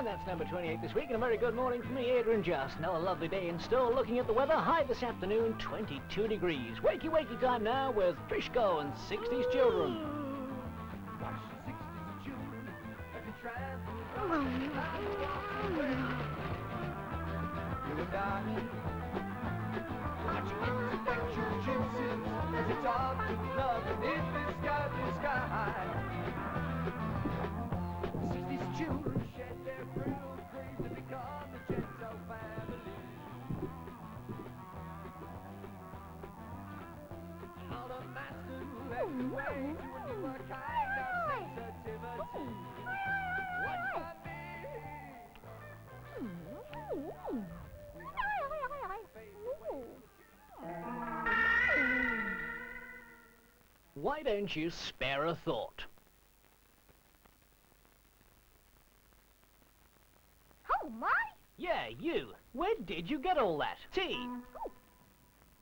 And that's number 28 this week, and a very good morning from me, Adrian Just. Another lovely day in store. Looking at the weather, high this afternoon, 22 degrees. Wakey, wakey time now with Fishko and 60s Children. Watch the 60s children like a tramp. You and I, watching intellectual gypsies as it's off to love and in the sky. 60s children shed their brittle creams to become the Gentile family. All the masters led the way to a newer kind of sensitivity. Watch my Why don't you spare a thought? Oh, my! Yeah, you. Where did you get all that? Tea,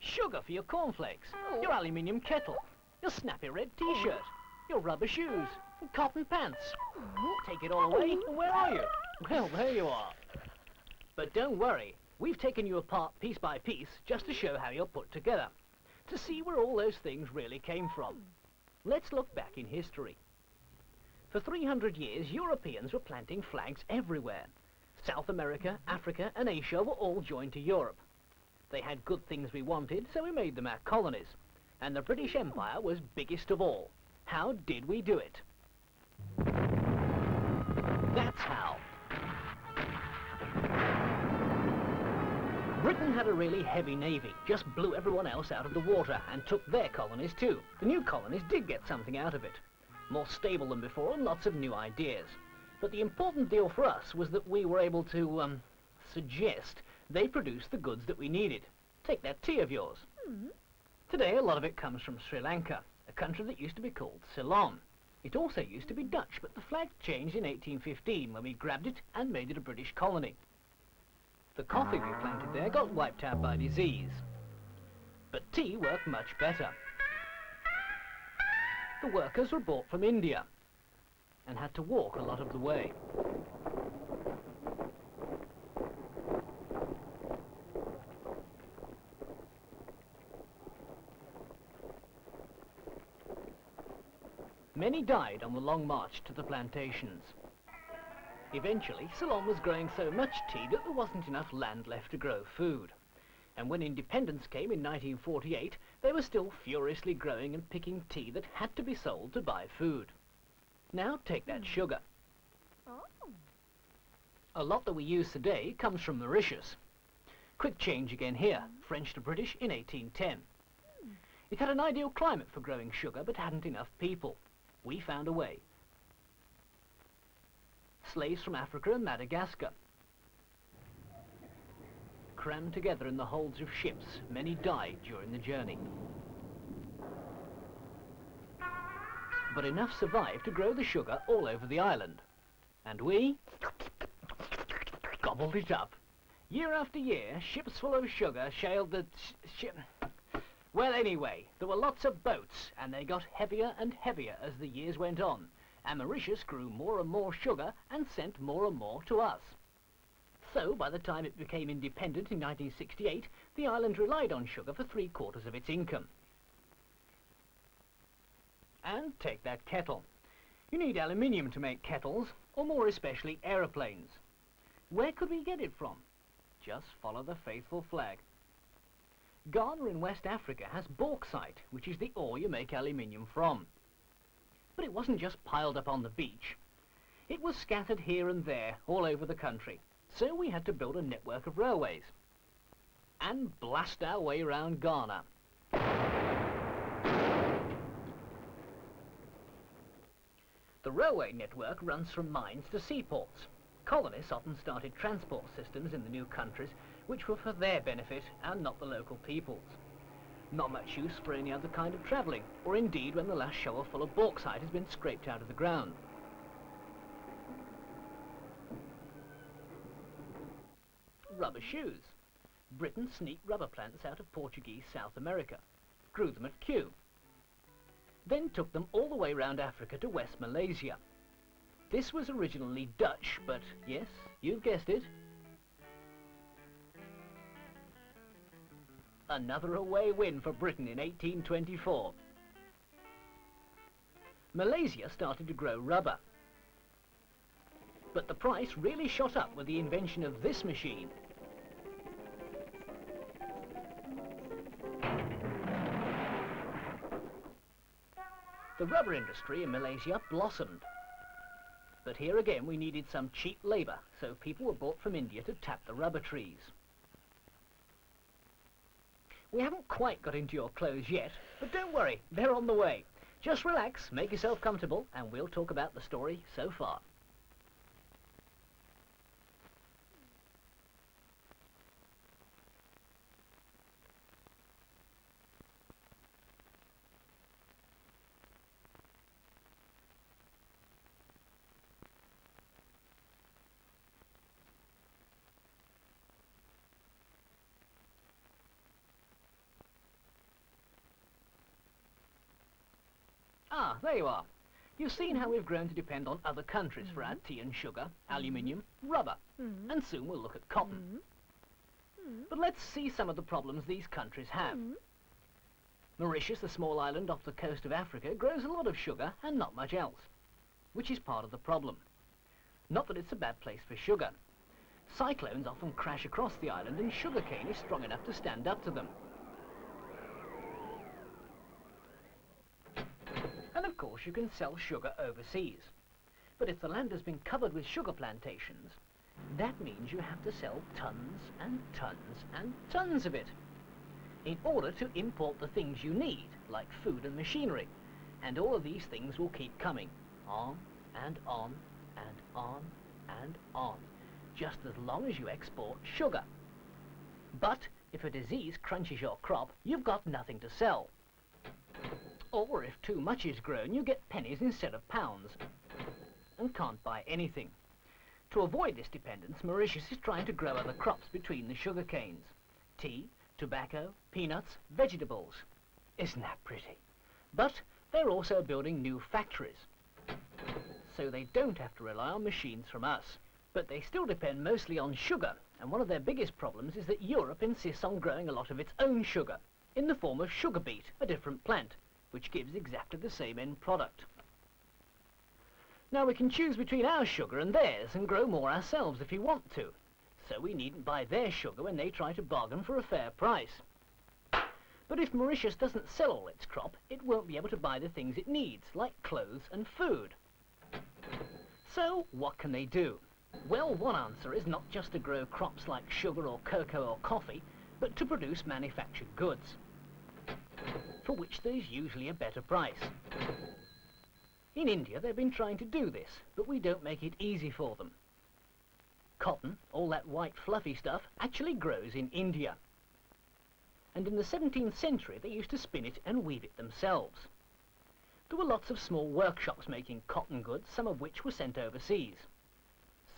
sugar for your cornflakes, your aluminium kettle, your snappy red t-shirt, your rubber shoes, and cotton pants. Take it all away, and where are you? Well, there you are. But don't worry, we've taken you apart piece by piece just to show how you're put together, to see where all those things really came from. Let's look back in history. For 300 years, Europeans were planting flags everywhere. South America, Africa, and Asia were all joined to Europe. They had good things we wanted, so we made them our colonies. And the British Empire was biggest of all. How did we do it? That's how. Britain had a really heavy navy, just blew everyone else out of the water and took their colonies too. The new colonies did get something out of it. More stable than before and lots of new ideas. But the important deal for us was that we were able to, suggest they produced the goods that we needed. Take that tea of yours. Today, a lot of it comes from Sri Lanka, a country that used to be called Ceylon. It also used to be Dutch, but the flag changed in 1815 when we grabbed it and made it a British colony. The coffee we planted there got wiped out by disease. But tea worked much better. The workers were brought from India and had to walk a lot of the way. Many died on the long march to the plantations. Eventually, Ceylon was growing so much tea that there wasn't enough land left to grow food. And when independence came in 1948, they were still furiously growing and picking tea that had to be sold to buy food. Now take that sugar. A lot that we use today comes from Mauritius. Quick change again here, French to British in 1810. It had an ideal climate for growing sugar, but hadn't enough people. We found a way. Slaves from Africa and Madagascar. Crammed together in the holds of ships, many died during the journey. But enough survived to grow the sugar all over the island. And we gobbled it up. Year after year, ships full of sugar sailed the ship. Well, anyway, there were lots of boats, and they got heavier and heavier as the years went on, and Mauritius grew more and more sugar and sent more and more to us. So, by the time it became independent in 1968, the island relied on sugar for 3/4 of its income. And take that kettle. You need aluminium to make kettles, or more especially aeroplanes. Where could we get it from? Just follow the faithful flag. Ghana in West Africa has bauxite, which is the ore you make aluminium from. But it wasn't just piled up on the beach. It was scattered here and there, all over the country. So we had to build a network of railways. And blast our way around Ghana. The railway network runs from mines to seaports. Colonists often started transport systems in the new countries which were for their benefit and not the local people's. Not much use for any other kind of travelling, or indeed when the last shovel full of bauxite has been scraped out of the ground. Rubber shoes. Britain sneaked rubber plants out of Portuguese South America, grew them at Kew, then took them all the way round Africa to West Malaysia. This was originally Dutch, but yes, you've guessed it. Another away win for Britain in 1824. Malaysia started to grow rubber. But the price really shot up with the invention of this machine. The rubber industry in Malaysia blossomed. But here again we needed some cheap labour, so people were brought from India to tap the rubber trees. We haven't quite got into your clothes yet, but don't worry, they're on the way. Just relax, make yourself comfortable, and we'll talk about the story so far. Ah, there you are. You've seen how we've grown to depend on other countries for our tea and sugar, aluminium, rubber, and soon we'll look at cotton. But let's see some of the problems these countries have. Mauritius, a small island off the coast of Africa, grows a lot of sugar and not much else, which is part of the problem. Not that it's a bad place for sugar. Cyclones often crash across the island and sugarcane is strong enough to stand up to them. And of course you can sell sugar overseas. But if the land has been covered with sugar plantations, that means you have to sell tons and tons and tons of it in order to import the things you need, like food and machinery. And all of these things will keep coming on and on and on and on, just as long as you export sugar. But if a disease crunches your crop, you've got nothing to sell. Or if too much is grown, you get pennies instead of pounds, and can't buy anything. To avoid this dependence, Mauritius is trying to grow other crops between the sugar canes. Tea, tobacco, peanuts, vegetables. Isn't that pretty? But they're also building new factories, so they don't have to rely on machines from us. But they still depend mostly on sugar, and one of their biggest problems is that Europe insists on growing a lot of its own sugar, in the form of sugar beet, a different plant, which gives exactly the same end product. Now we can choose between our sugar and theirs and grow more ourselves if we want to, so we needn't buy their sugar when they try to bargain for a fair price. But if Mauritius doesn't sell all its crop, it won't be able to buy the things it needs, like clothes and food. So what can they do? Well, one answer is not just to grow crops like sugar or cocoa or coffee, but to produce manufactured goods, for which there's usually a better price. In India they've been trying to do this, but we don't make it easy for them. Cotton, all that white fluffy stuff, actually grows in India. And in the 17th century they used to spin it and weave it themselves. There were lots of small workshops making cotton goods, some of which were sent overseas.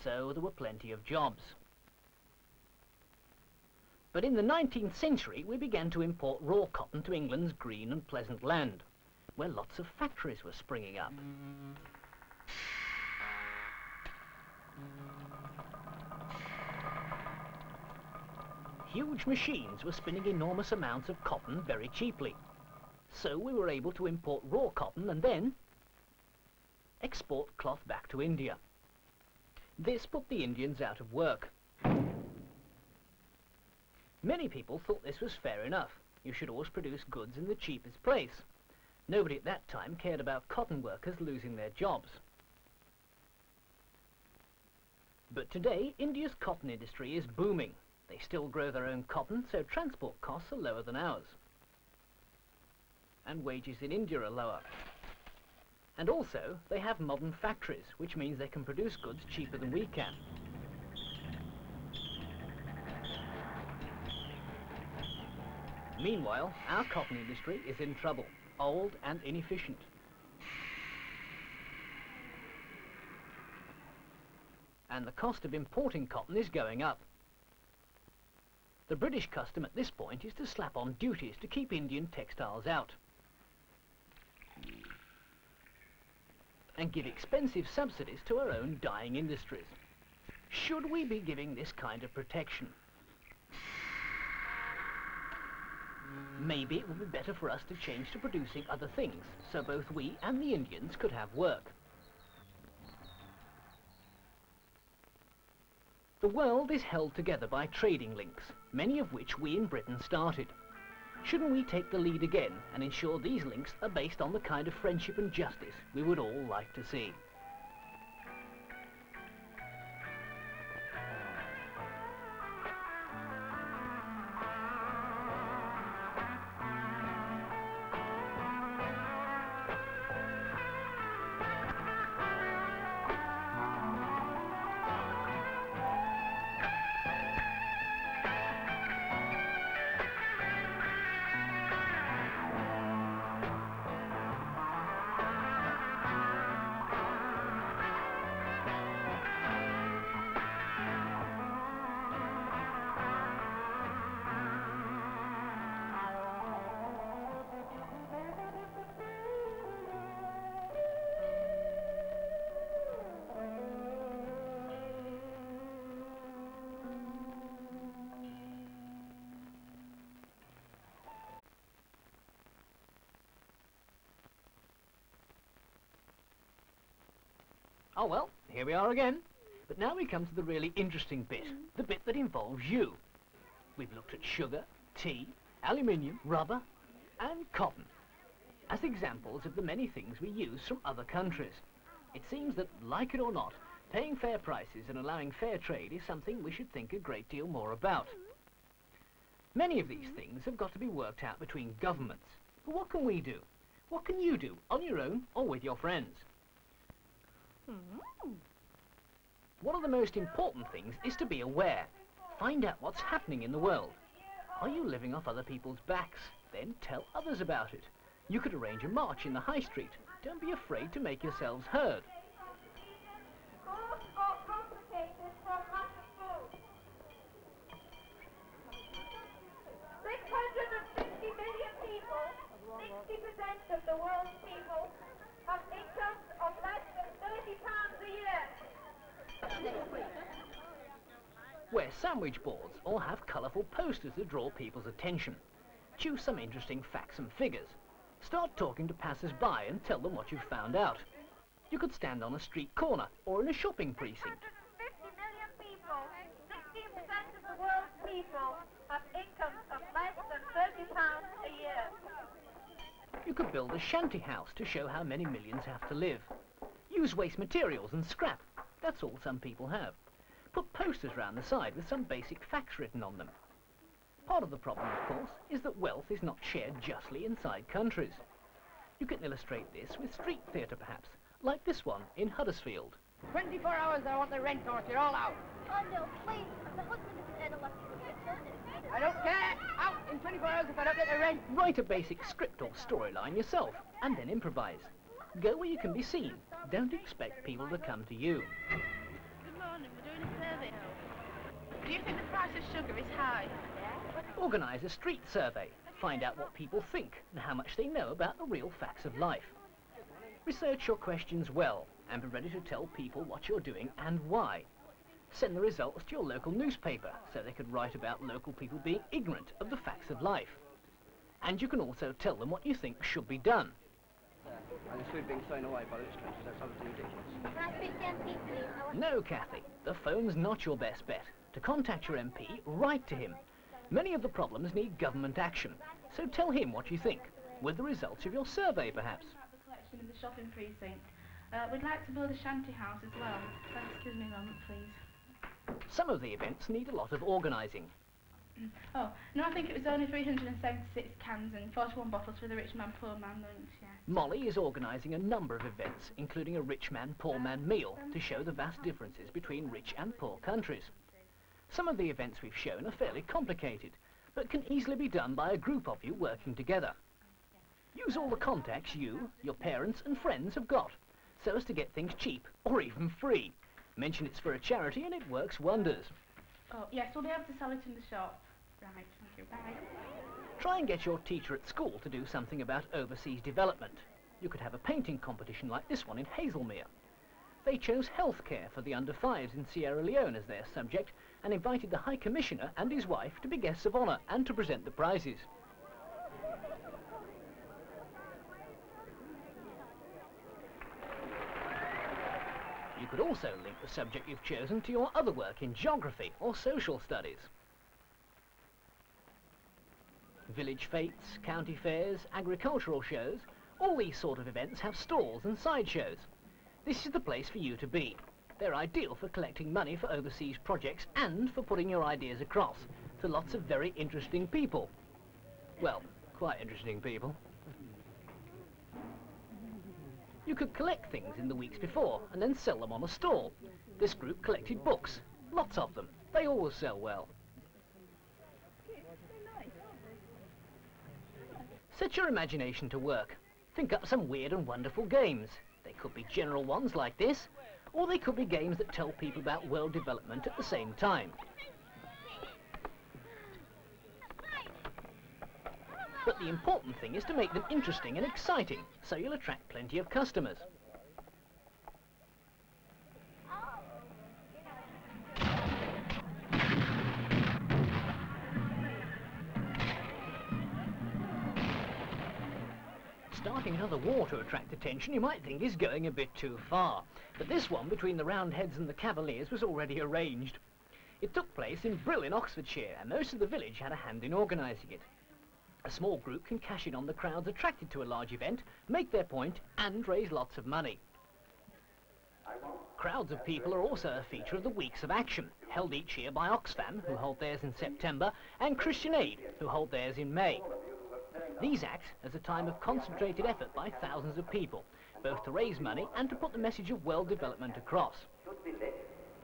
So there were plenty of jobs. But in the 19th century we began to import raw cotton to England's green and pleasant land, where lots of factories were springing up. Huge machines were spinning enormous amounts of cotton very cheaply. So we were able to import raw cotton and then export cloth back to India. This put the Indians out of work. Many people thought this was fair enough. You should always produce goods in the cheapest place. Nobody at that time cared about cotton workers losing their jobs. But today, India's cotton industry is booming. They still grow their own cotton, so transport costs are lower than ours. And wages in India are lower. And also, they have modern factories, which means they can produce goods cheaper than we can. Meanwhile, our cotton industry is in trouble, old and inefficient. And the cost of importing cotton is going up. The British custom at this point is to slap on duties to keep Indian textiles out. and give expensive subsidies to our own dying industries. Should we be giving this kind of protection? Maybe it would be better for us to change to producing other things, so both we and the Indians could have work. The world is held together by trading links, many of which we in Britain started. Shouldn't we take the lead again and ensure these links are based on the kind of friendship and justice we would all like to see? Oh well, here we are again. But now we come to the really interesting bit, the bit that involves you. We've looked at sugar, tea, aluminium, rubber, and cotton as examples of the many things we use from other countries. It seems that, like it or not, paying fair prices and allowing fair trade is something we should think a great deal more about. Many of these things have got to be worked out between governments. But what can we do? What can you do, on your own or with your friends? One of the most important things is to be aware. Find out what's happening in the world. Are you living off other people's backs? Then tell others about it. You could arrange a march in the high street. Don't be afraid to make yourselves heard. Schools are complicated for lack of food. 660 million people, 60% of the world's people, have incomes of less than £30 a year. Wear sandwich boards or have colourful posters to draw people's attention. Choose some interesting facts and figures. Start talking to passers-by and tell them what you've found out. You could stand on a street corner or in a shopping precinct. 650 million people, 16% of the world's people, have incomes of less than £30 a year. You could build a shanty house to show how many millions have to live. Use waste materials and scrap. That's all some people have. Put posters round the side with some basic facts written on them. Part of the problem, of course, is that wealth is not shared justly inside countries. You can illustrate this with street theatre, perhaps, like this one in Huddersfield. 24 hours I want the rent or you're all out. Oh no, please, the husband isn't an electrical. I don't care. Out in 24 hours if I don't get the rent. Write a basic script or storyline yourself, and then improvise. Go where you can be seen. Don't expect people to come to you. Good morning, we're doing a survey. Do you think the price of sugar is high? Organise a street survey. Find out what people think and how much they know about the real facts of life. Research your questions well and be ready to tell people what you're doing and why. Send the results to your local newspaper so they could write about local people being ignorant of the facts of life. And you can also tell them what you think should be done. And the food being thrown away by the rich countries, that's obviously ridiculous. Can I speak to MP, please? No, Kathy, the phone's not your best bet. To contact your MP, write to him. Many of the problems need government action, so tell him what you think, with the results of your survey, perhaps. The collection in the shopping precinct. We'd like to build a shanty house as well. Excuse me a moment, please. Some of the events need a lot of organising. Oh, no, I think it was only 376 cans and 41 bottles for the rich man, poor man lunch, yeah. Molly is organising a number of events, including a rich man, poor man meal, to show the vast differences between rich and poor countries. Some of the events we've shown are fairly complicated, but can easily be done by a group of you working together. Use all the contacts you, your parents and friends have got, so as to get things cheap, or even free. Mention it's for a charity and it works wonders. Oh, yes, we'll be able to sell it in the shop. Right, thank you, bye. Try and get your teacher at school to do something about overseas development. You could have a painting competition like this one in Hazelmere. They chose healthcare for the under-5s in Sierra Leone as their subject and invited the High Commissioner and his wife to be guests of honour and to present the prizes. You could also link the subject you've chosen to your other work in geography or social studies. Village fetes, county fairs, agricultural shows, all these sort of events have stalls and sideshows. This is the place for you to be. They're ideal for collecting money for overseas projects and for putting your ideas across to lots of very interesting people. Well, quite interesting people. You could collect things in the weeks before and then sell them on a stall. This group collected books, lots of them. They always sell well. Set your imagination to work. Think up some weird and wonderful games. They could be general ones like this, or they could be games that tell people about world development at the same time. But the important thing is to make them interesting and exciting, so you'll attract plenty of customers. Starting another war to attract attention you might think is going a bit too far, but this one between the Roundheads and the Cavaliers was already arranged. It took place in Brill in Oxfordshire, and most of the village had a hand in organising it. A small group can cash in on the crowds attracted to a large event, make their point and raise lots of money. Crowds of people are also a feature of the Weeks of Action, held each year by Oxfam, who hold theirs in September, and Christian Aid, who hold theirs in May. These act as a time of concentrated effort by thousands of people, both to raise money and to put the message of world development across. Should be lit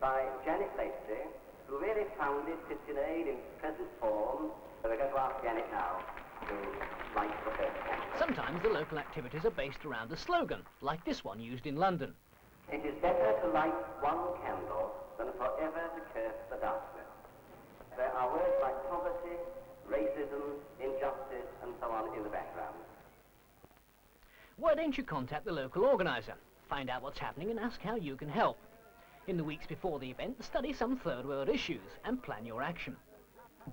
by Janet Lacey, who really founded Christian Aid in present form. So we're going to ask Janet now to light the first candle. Sometimes the local activities are based around a slogan, like this one used in London. It is better to light one candle than forever to curse the darkness. There are words like poverty, racism, injustice, and so on in the background. Why don't you contact the local organiser, find out what's happening and ask how you can help. In the weeks before the event, study some third world issues and plan your action.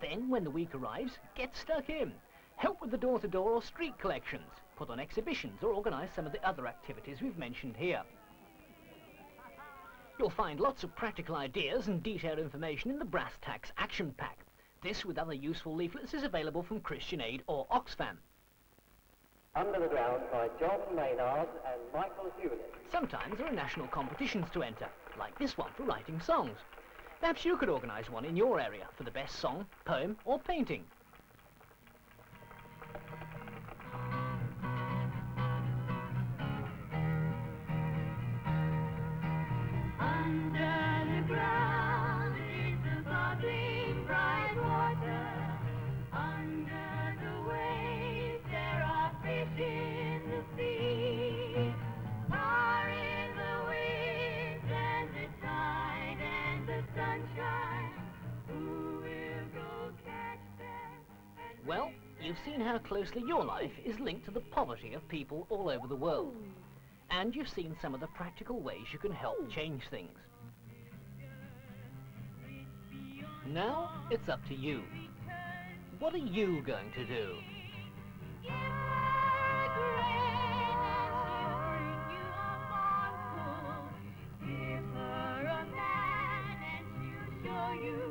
Then, when the week arrives, get stuck in. Help with the door-to-door or street collections, put on exhibitions or organise some of the other activities we've mentioned here. You'll find lots of practical ideas and detailed information in the Brass Tacks Action Pack. This, with other useful leaflets, is available from Christian Aid or Oxfam. Under the Ground by John Maynard and Michael Hewlett. Sometimes there are national competitions to enter, like this one for writing songs. Perhaps you could organise one in your area for the best song, poem or painting. Under the ground is the bubbling bright water. Under the waves there are fish in the sea. Far in the winds and the tide and the sunshine, who will go catch them? Well, you've seen how closely your life is linked to the poverty of people all over the world. And you've seen some of the practical ways you can help change things. Now, it's up to you. What are you going to do? You are great, you are wonderful. Give her a man and she'll show you